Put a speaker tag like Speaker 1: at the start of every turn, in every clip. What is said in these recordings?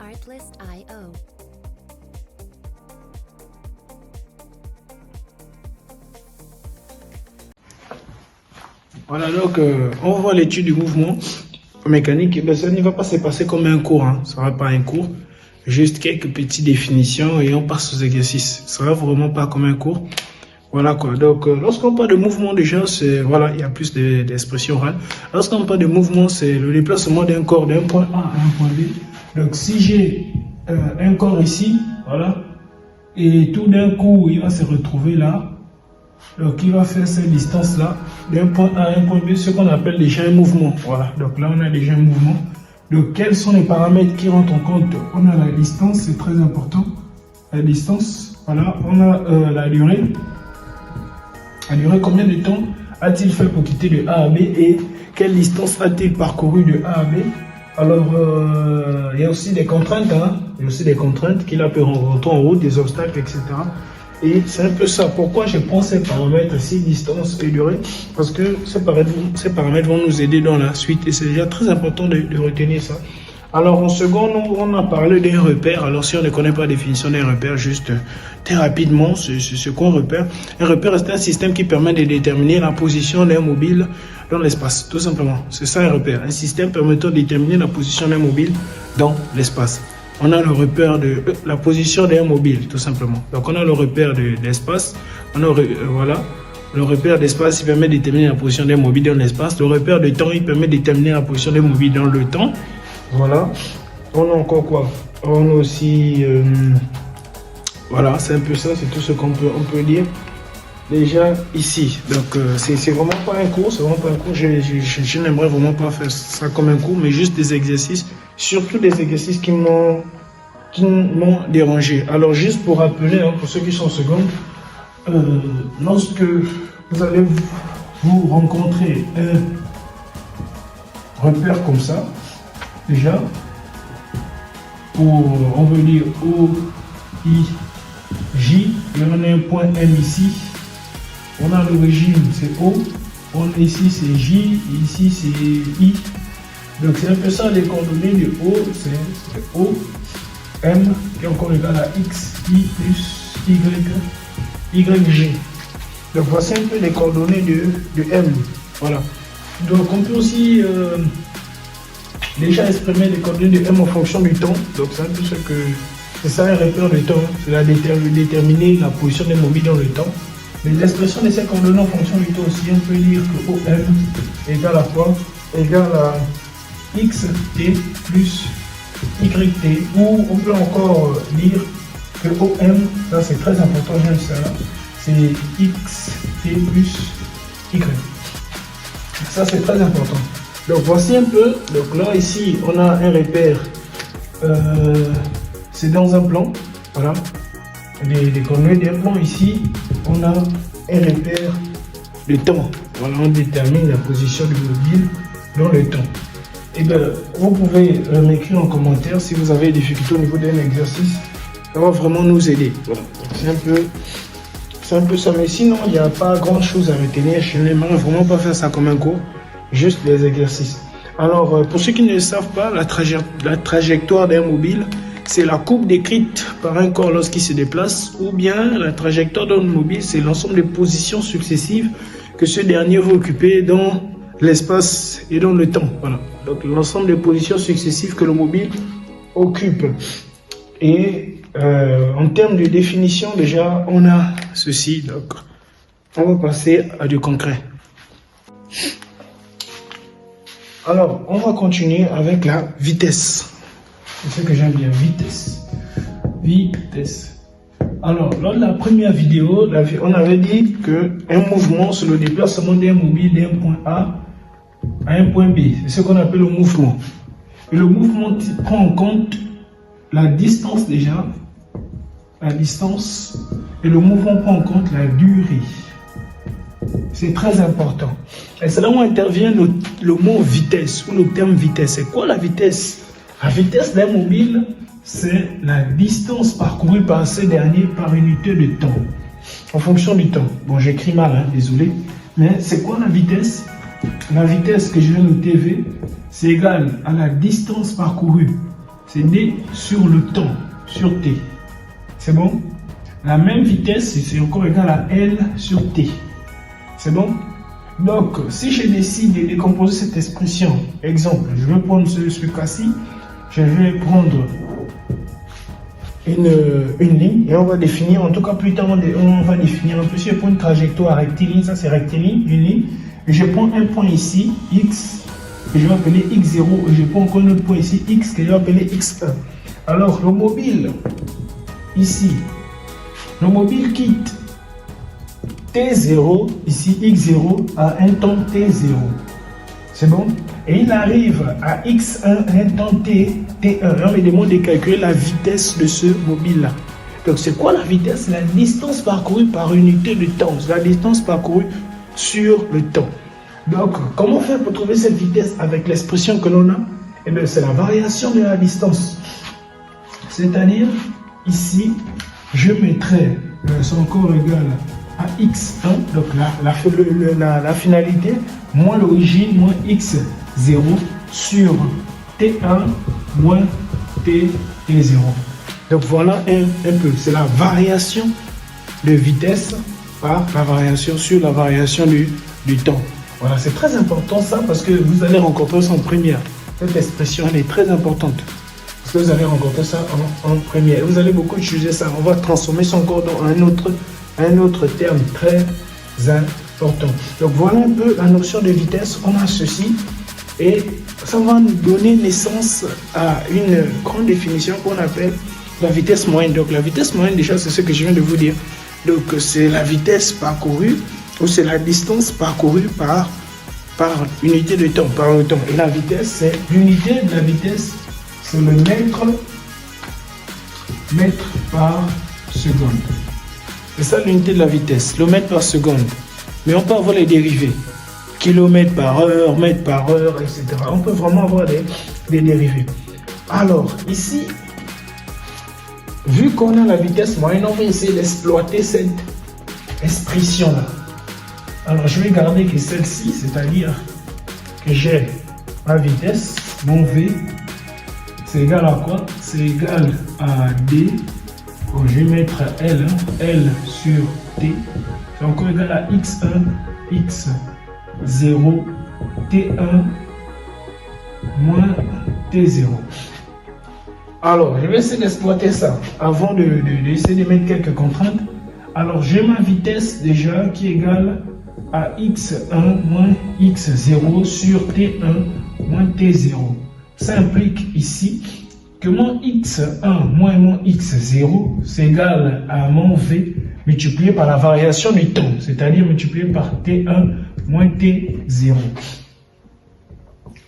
Speaker 1: Artlist.io.
Speaker 2: Voilà, donc on va voir l'étude du mouvement mécanique. Et ben, ça ne va pas se passer comme un cours, hein. Ça ne sera pas un cours, juste quelques petites définitions et on passe aux exercices. Ça ne sera vraiment pas comme un cours. Voilà quoi. Donc, lorsqu'on parle de mouvement, déjà, c'est voilà, il y a plus d'expressions orales. Lorsqu'on parle de mouvement, c'est le déplacement d'un corps d'un point A à un point B. Donc, si j'ai un corps ici, voilà, et tout d'un coup, il va se retrouver là. Donc, il va faire cette distance-là, d'un point A à un point B, ce qu'on appelle déjà un mouvement. Voilà, donc là, on a déjà un mouvement. Donc, quels sont les paramètres qui rentrent en compte? On a la distance, c'est très important. La distance, voilà, on a la durée. La durée, combien de temps a-t-il fait pour quitter de A à B et quelle distance a-t-il parcouru de A à B? Alors, il y a aussi des contraintes, hein? Il y a aussi des contraintes qu'il a pu rencontrer en route, des obstacles, etc. Et c'est un peu ça. Pourquoi je prends ces paramètres ici, distance et durée? Parce que ces paramètres vont nous aider dans la suite et c'est déjà très important de retenir ça. Alors en seconde, on a parlé d'un repère. Alors si on ne connaît pas la définition d'un repère, juste très rapidement, ce qu'on repère. Un repère, c'est un système qui permet de déterminer la position d'un mobile dans l'espace, tout simplement. C'est ça un repère, un système permettant de déterminer la position d'un mobile dans l'espace. On a le repère de la position d'un mobile, tout simplement. Donc on a le repère d'espace, voilà. Le repère d'espace, il permet de déterminer la position d'un mobile dans l'espace. Le repère de temps, il permet de déterminer la position d'un mobile dans le temps. Voilà. On a encore quoi? On a aussi... voilà, c'est un peu ça, c'est tout ce qu'on peut dire. Déjà ici, donc c'est vraiment pas un cours, c'est vraiment pas un cours. Je n'aimerais vraiment pas faire ça comme un cours, mais juste des exercices, surtout des exercices qui m'ont dérangé. Alors juste pour rappeler, hein, pour ceux qui sont en seconde, lorsque vous allez vous rencontrer un repère comme ça, déjà, pour, on veut dire O, I, J, et on a un point M ici. On a l'origine, c'est O, on a ici c'est J, ici c'est I. Donc c'est un peu ça les coordonnées de O, c'est O, M, qui est encore égal à X, I plus Y, G. Donc voici un peu les coordonnées de M. Voilà. Donc on peut aussi déjà exprimer les coordonnées de M en fonction du temps. Donc c'est un peu ce que... C'est ça un repère de temps, c'est déterminer la position des mobiles dans le temps. Mais l'expression de ces coordonnées en fonction du temps aussi, on peut dire que OM égale à quoi? Égale à XT plus YT. Ou on peut encore dire que OM, ça c'est très important, j'aime ça, c'est XT plus Y. Ça c'est très important. Donc voici un peu, donc là ici on a un repère, c'est dans un plan, voilà. Les coordonnées d'un plan ici, on a un repère de temps. Voilà, on détermine la position du mobile dans le temps. Et bien, vous pouvez m'écrire en commentaire si vous avez des difficultés au niveau d'un exercice. Ça va vraiment nous aider. Voilà. C'est un peu ça. Mais sinon, il n'y a pas grand chose à retenir. Je n'aimerais vraiment pas faire ça comme un cours, juste les exercices. Alors, pour ceux qui ne le savent pas, la trajectoire d'un mobile, c'est la courbe décrite par un corps lorsqu'il se déplace, ou bien la trajectoire d'un mobile, c'est l'ensemble des positions successives que ce dernier va occuper dans l'espace et dans le temps. Voilà. Donc l'ensemble des positions successives que le mobile occupe. Et en termes de définition, déjà, on a ceci. Donc, on va passer à du concret. Alors, on va continuer avec la vitesse. C'est ce que j'aime bien, vitesse. Vitesse. Alors, lors de la première vidéo, on avait dit qu'un mouvement, c'est le déplacement d'un mobile d'un point A à un point B. C'est ce qu'on appelle le mouvement. Et le mouvement prend en compte la distance déjà, la distance, et le mouvement prend en compte la durée. C'est très important. Et c'est là où intervient le mot vitesse, ou le terme vitesse. C'est quoi la vitesse? La vitesse d'un mobile, c'est la distance parcourue par ce dernier par unité de temps, en fonction du temps. Bon, j'écris mal, hein, désolé. Mais c'est quoi la vitesse? La vitesse que je vais noter V, c'est égal à la distance parcourue c'est D sur le temps, sur T. C'est bon? La même vitesse, c'est encore égal à L sur T. C'est bon? Donc, si je décide de décomposer cette expression, exemple, je vais prendre ce cas-ci, je vais prendre une ligne et on va définir, en tout cas plus tard, on va définir un peu, si je prends une trajectoire rectiligne, ça c'est rectiligne, une ligne, et je prends un point ici, X, que je vais appeler X0, et je prends encore un autre point ici, X, que je vais appeler X1. Alors, le mobile, ici, le mobile quitte T0, ici X0, à un temps T0. C'est bon? Et il arrive à X1, un temps T1. On me demande de calculer la vitesse de ce mobile-là. Donc, c'est quoi la vitesse? La distance parcourue par unité de temps. C'est la distance parcourue sur le temps. Donc, comment faire pour trouver cette vitesse avec l'expression que l'on a? Eh bien, c'est la variation de la distance. C'est-à-dire, ici, je mettrai, c'est encore égal à x1, donc la finalité, moins l'origine, moins x0 sur t1 moins t0. Donc voilà un peu, c'est la variation de vitesse par la variation sur la variation du temps. Voilà, c'est très important ça parce que vous allez rencontrer ça en première. Cette expression, elle est très importante. Parce que vous allez rencontrer ça en première. Vous allez beaucoup utiliser ça. On va transformer ça encore dans un autre terme très important. Donc voilà un peu la notion de vitesse. On a ceci et ça va nous donner naissance à une grande définition qu'on appelle la vitesse moyenne. Donc la vitesse moyenne déjà c'est ce que je viens de vous dire. Donc c'est la vitesse parcourue ou c'est la distance parcourue par unité de temps, par le temps. Et la vitesse c'est l'unité de la vitesse, c'est le mètre par seconde. C'est ça l'unité de la vitesse, le mètre par seconde. Mais on peut avoir les dérivés. Kilomètres par heure, mètre par heure, etc. On peut vraiment avoir des dérivés. Alors, ici, vu qu'on a la vitesse moyenne, on va essayer d'exploiter cette expression-là. Alors, je vais garder que celle-ci, c'est-à-dire que j'ai ma vitesse, mon V, c'est égal à quoi? C'est égal à D. Bon, je vais mettre L, L sur T. C'est encore égal à X1, X0, T1, moins T0. Alors, je vais essayer d'exploiter ça avant d'essayer de mettre quelques contraintes. Alors, j'ai ma vitesse déjà qui est égale à X1 moins X0 sur T1 moins T0. Ça implique ici que mon X1 moins mon X0 c'est égal à mon V multiplié par la variation du temps, c'est-à-dire multiplié par T1 moins T0.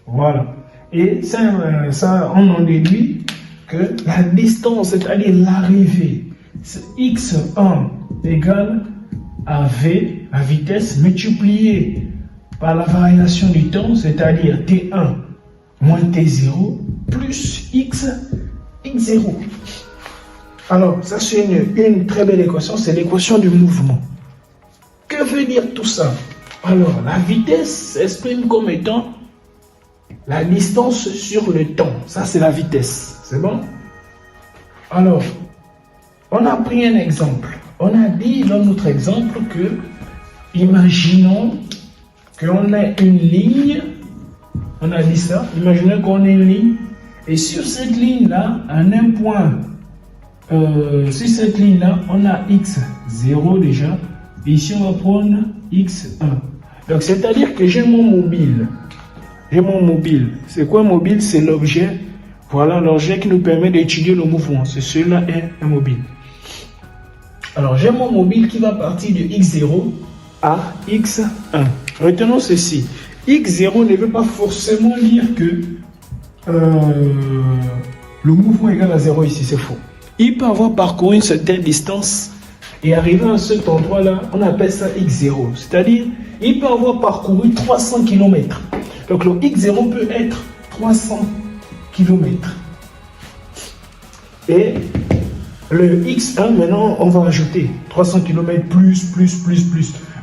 Speaker 2: Voilà. Et ça on en déduit que la distance, c'est-à-dire l'arrivée, c'est X1 égale à V, la vitesse, multipliée par la variation du temps, c'est-à-dire T1 moins T0 plus X0. Alors, ça c'est une très belle équation, c'est l'équation du mouvement. Que veut dire tout ça? Alors, la vitesse s'exprime comme étant la distance sur le temps. Ça c'est la vitesse, c'est bon? Alors, on a pris un exemple. On a dit dans notre exemple que, imaginons qu'on ait une ligne. On a dit ça, imaginez qu'on ait une ligne, et sur cette ligne-là, en un point, sur cette ligne-là, on a X0 déjà, et ici on va prendre X1. Donc c'est-à-dire que j'ai mon mobile. J'ai mon mobile. C'est quoi un mobile? C'est l'objet, voilà l'objet qui nous permet d'étudier le mouvement. C'est celui-là est un mobile. Alors j'ai mon mobile qui va partir de X0 à X1. Retenons ceci. X0 ne veut pas forcément dire que le mouvement est égal à 0 ici, c'est faux. Il peut avoir parcouru une certaine distance et arriver à cet endroit-là, on appelle ça X0. C'est-à-dire, il peut avoir parcouru 300 km. Donc le X0 peut être 300 km. Et le X1, maintenant, on va ajouter 300 km plus.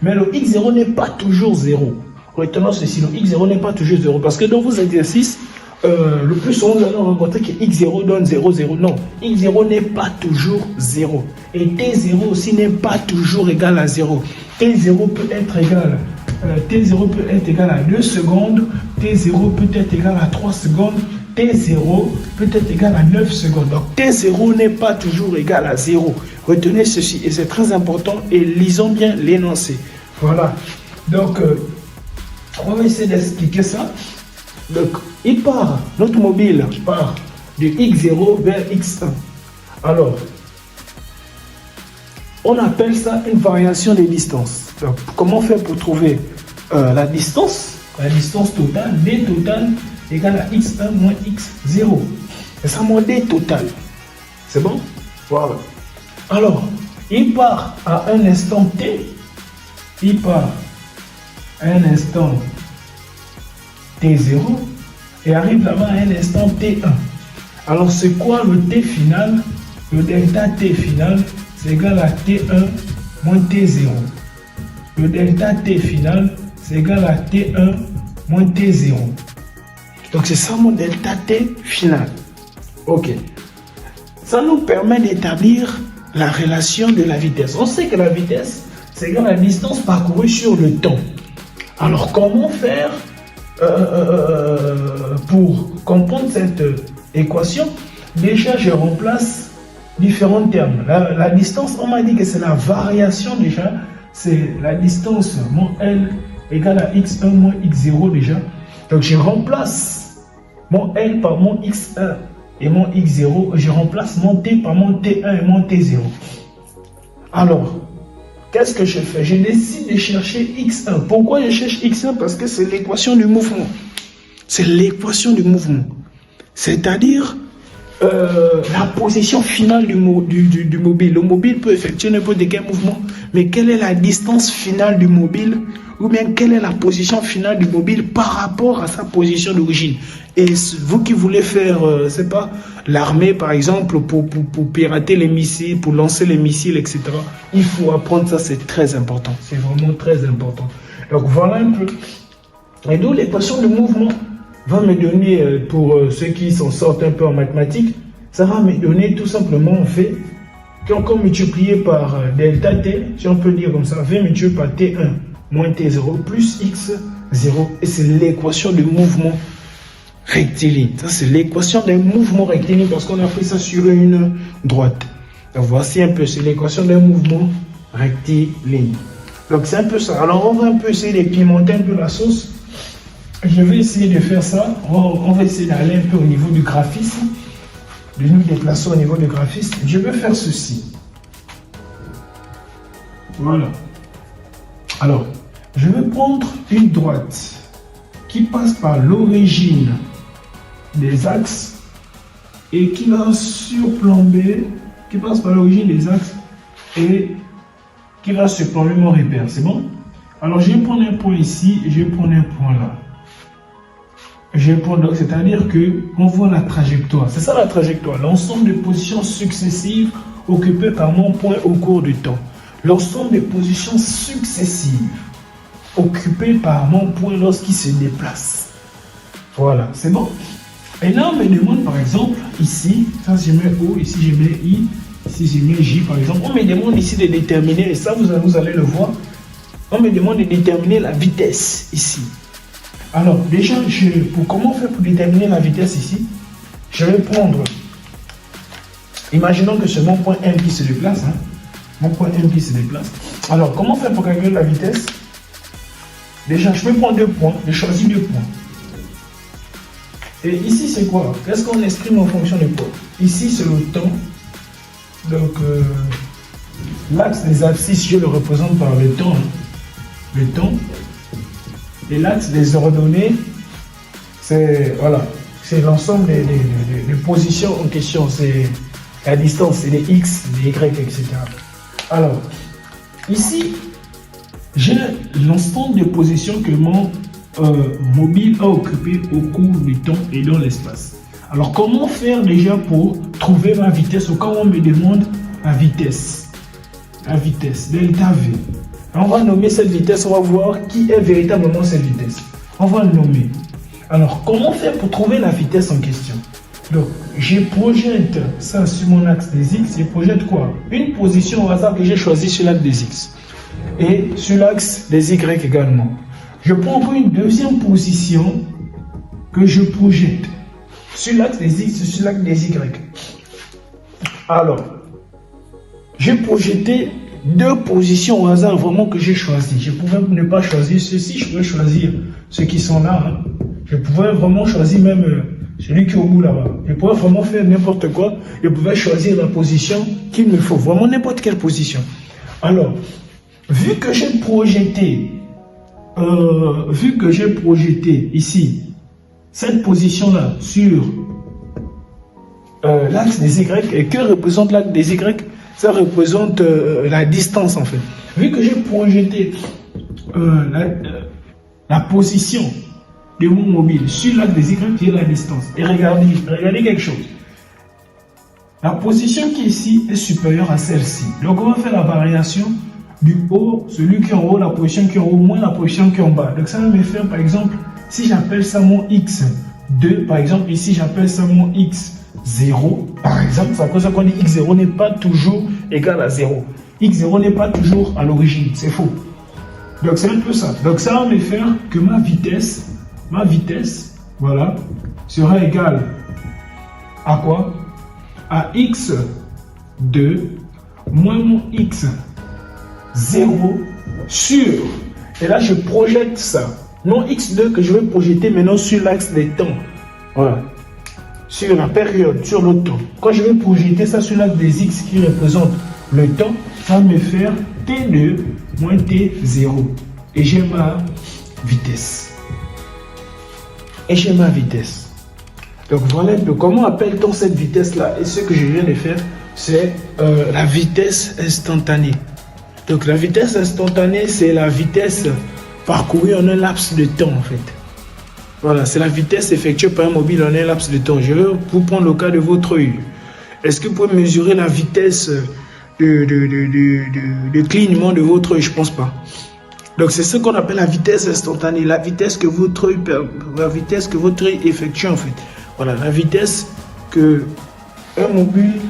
Speaker 2: Mais le X0 n'est pas toujours 0. Retenons ceci, le X0 n'est pas toujours 0. Parce que dans vos exercices, le plus souvent, nous allons rencontrer que x0 donne 0, 0. Non, x0 n'est pas toujours 0. Et t0 aussi n'est pas toujours égal à 0. T0 peut être égal à 2 secondes, T0 peut être égal à 3 secondes, T0 peut être égal à 9 secondes. Donc T0 n'est pas toujours égal à 0. Retenez ceci et c'est très important et lisons bien l'énoncé. Voilà. Donc, on va essayer d'expliquer ça. Donc, notre mobile part de x0 vers x1. Alors, on appelle ça une variation des distances. Donc, comment faire pour trouver la distance totale, d total égale à x1 moins x0. C'est ça mon d total. C'est bon? Voilà. Alors, il part à un instant t. Il part à un instant t0 et arrive là-bas à un instant t1. Alors, c'est quoi le t final? Le delta t final, c'est égal à t1 moins t0. Le delta t final, c'est égal à t1 moins t0. Donc, c'est ça mon delta t final. OK. Ça nous permet d'établir la relation de la vitesse. On sait que la vitesse, c'est égal à la distance parcourue sur le temps. Alors, comment faire pour comprendre cette équation? Déjà, je remplace différents termes. La distance, on m'a dit que c'est la variation déjà. C'est la distance, mon L égale à x1 moins x0 déjà. Donc, je remplace mon L par mon x1 et mon x0. Je remplace mon t par mon t1 et mon t0. Alors, qu'est-ce que je fais? Je décide de chercher x1. Pourquoi je cherche x1? Parce que c'est l'équation du mouvement. C'est l'équation du mouvement. C'est-à-dire la position finale du mobile. Le mobile peut effectuer n'importe quel mouvement, mais quelle est la distance finale du mobile? Ou bien quelle est la position finale du mobile par rapport à sa position d'origine? Et vous qui voulez faire, c'est pas l'armée par exemple, pour pirater les missiles, pour lancer les missiles, etc. Il faut apprendre ça, c'est très important. C'est vraiment très important. Donc voilà un peu. Et donc l'équation de mouvement va me donner, pour ceux qui s'en sortent un peu en mathématiques, ça va me donner tout simplement en fait, qu'on multiplié par delta t, si on peut dire comme ça, v multiplié par t1 moins t0 plus x0. Et c'est l'équation de mouvement rectiligne. Ça, c'est l'équation d'un mouvement rectiligne parce qu'on a fait ça sur une droite. Donc, voici un peu, c'est l'équation d'un mouvement rectiligne. Donc, c'est un peu ça. Alors, on va un peu essayer de pimenter un peu la sauce. Je vais essayer de faire ça. On va essayer d'aller un peu au niveau du graphisme, de nous déplacer au niveau du graphisme. Je vais faire ceci. Voilà. Alors, je vais prendre une droite qui passe par l'origine des axes et qui va surplomber, qui passe par l'origine des axes et qui va surplomber mon repère. C'est bon? Alors, je vais prendre un point ici et je vais prendre un point là. C'est-à-dire qu'on voit la trajectoire. C'est ça la trajectoire. L'ensemble de positions successives occupées par mon point au cours du temps. L'ensemble des positions successives occupées par mon point lorsqu'il se déplace. Voilà, c'est bon. Et là, on me demande par exemple, ici, ça je mets O, ici je mets I, ici je mets J par exemple. On me demande ici de déterminer, et ça vous allez le voir, on me demande de déterminer la vitesse ici. Alors déjà, comment faire pour déterminer la vitesse ici? Je vais prendre, imaginons que c'est mon point M qui se déplace, hein. Mon point M qui se déplace. Alors, comment faire pour calculer la vitesse? Déjà, je vais prendre deux points. Je choisis deux points. Et ici, c'est quoi? Qu'est-ce qu'on exprime en fonction des points? Ici, c'est le temps. Donc, l'axe des abscisses, je le représente par le temps. Le temps. Et l'axe des ordonnées, c'est voilà, c'est l'ensemble des positions en question. C'est la distance, c'est les X, les Y, etc. Alors, ici, j'ai l'ensemble de positions que mon mobile a occupé au cours du temps et dans l'espace. Alors, comment faire déjà pour trouver ma vitesse ou quand on me demande la vitesse, delta V. On va nommer cette vitesse, on va voir qui est véritablement cette vitesse. On va le nommer. Alors, comment faire pour trouver la vitesse en question? Donc, je projette ça sur mon axe des X. Je projette quoi? Une position au hasard que j'ai choisie sur l'axe des X. Et sur l'axe des Y également. Je prends encore une deuxième position que je projette sur l'axe des X et sur l'axe des Y. Alors, j'ai projeté deux positions au hasard vraiment que j'ai choisies. Je pouvais ne pas choisir ceci, je pouvais choisir ceux qui sont là. Hein. Je pouvais vraiment choisir même celui qui est au bout là-bas. Je pouvais vraiment faire n'importe quoi. Je pouvais choisir la position qu'il me faut. Vraiment n'importe quelle position. Alors, vu que j'ai projeté ici cette position-là sur l'axe des Y, et que représente l'axe des Y? Ça représente la distance en fait. Vu que j'ai projeté la position de mon mobile sur l'axe des Y, qui est la distance. Et regardez quelque chose. La position qui est ici est supérieure à celle-ci. Donc on va faire la variation du haut, celui qui est en haut, la position qui est en haut, moins la position qui est en bas. Donc ça va me faire par exemple, si j'appelle ça mon X2, par exemple ici j'appelle ça mon X0, par exemple, c'est à cause qu'on dit X0 n'est pas toujours égal à 0. X0 n'est pas toujours à l'origine, c'est faux. Donc c'est un peu ça. Donc ça va me faire que ma vitesse, voilà, sera égale à quoi? À X2 moins mon X0 sur, et là je projette ça, mon X2 que je vais projeter maintenant sur l'axe des temps, voilà, sur la période, sur le temps. Quand je vais projeter ça sur l'axe des X qui représente le temps, ça va me faire T2 moins T0. Et j'ai ma vitesse. Donc voilà un peu comment appelle-t-on cette vitesse-là. Et ce que je viens de faire, c'est la vitesse instantanée. Donc la vitesse instantanée, c'est la vitesse parcourue en un laps de temps en fait. Voilà, c'est la vitesse effectuée par un mobile en un laps de temps. Je vais vous prendre le cas de votre œil. Est-ce que vous pouvez mesurer la vitesse de clignement de votre œil? Je ne pense pas. Donc c'est ce qu'on appelle la vitesse instantanée, la vitesse que votre œil effectue en fait. Voilà, la vitesse que un mobile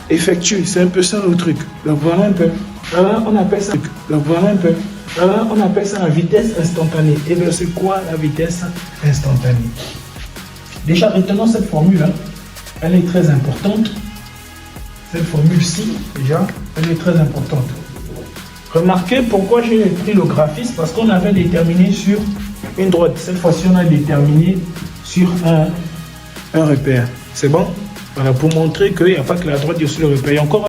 Speaker 2: effectue, c'est un peu ça le truc. Donc voilà un peu. Voilà, on appelle ça. Donc voilà un peu. Voilà, on appelle ça la vitesse instantanée. Et bien c'est quoi la vitesse instantanée? Déjà retenons cette formule, hein. Elle est très importante. Cette formule-ci, déjà, elle est très importante. Remarquez pourquoi j'ai pris le graphisme, parce qu'on avait déterminé sur une droite. Cette fois-ci, on a déterminé sur un repère. C'est bon? Voilà, pour montrer qu'il n'y a pas que la droite, il y a aussi le repère. Et encore